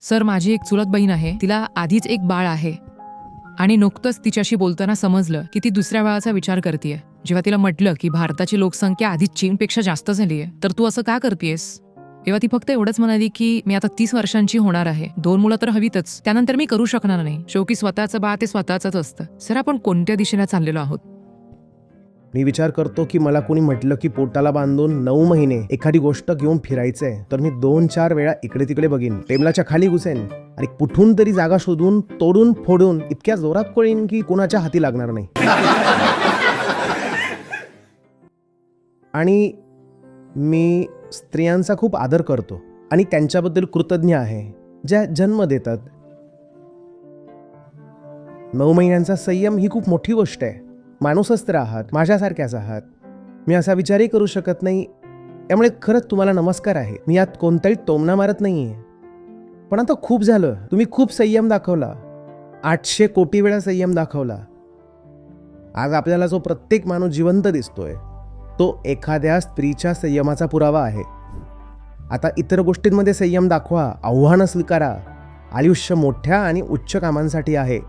Sir, माझी एक चुलत बहीण आहे. तिला आधीच एक बाळ आहे आणि नुकतंच तिच्याशी बोलताना समजलं की ती दुसऱ्या बाळाचा विचार करतेय. जेव्हा तिला म्हटलं की भारताची लोकसंख्या आधीच चीनपेक्षा जास्त झालीये, तर तू असं का करतेयस? तेव्हा ती फक्त एवढंच म्हणाली की मी आता 30 वर्षांची होणार आहे. 2 मुलं तर हवीतच. त्यानंतर मी करू शकणार नाही. शेवटी स्वतःचं बाळ ते स्वतःच असतं. सर, आपण कोणत्या दिशेला चाललेलो आहोत? मी विचार करतो की मला कोणी म्हटलं की पोटाला बांधून 9 महिने एखादी गोष्ट घेऊन फिरायचंय, तर मी 2-4 वेळा इकडे तिकडे बघीन, टेबलाच्या खाली घुसेन आणि कुठून तरी जागा शोधून तोडून फोडून इतक्या जोरात कोळीन की कोणाच्या हाती लागणार नाही. आणि मी स्त्रियांचा खूप आदर करतो आणि त्यांच्याबद्दल कृतज्ञ आहे ज्या जन्म देतात. 9 महिन्यांचा संयम ही खूप मोठी गोष्ट आहे. माणूसच तर आहात, माझ्यासारख्याच आहात. मी असा विचारही करू शकत नाही. त्यामुळे खरंच तुम्हाला नमस्कार आहे. मी यात कोणताही टोमणा मारत नाहीये. पण आता खूप झालं. तुम्ही खूप संयम दाखवला. 800 कोटी वेळा संयम दाखवला. आज आपल्याला जो प्रत्येक माणूस जिवंत दिसतोय, तो एखाद्या स्त्रीच्या संयमाचा पुरावा आहे. आता इतर गोष्टींमध्ये संयम दाखवा, आव्हानं स्वीकारा. आयुष्य मोठ्या आणि उच्च कामांसाठी आहे.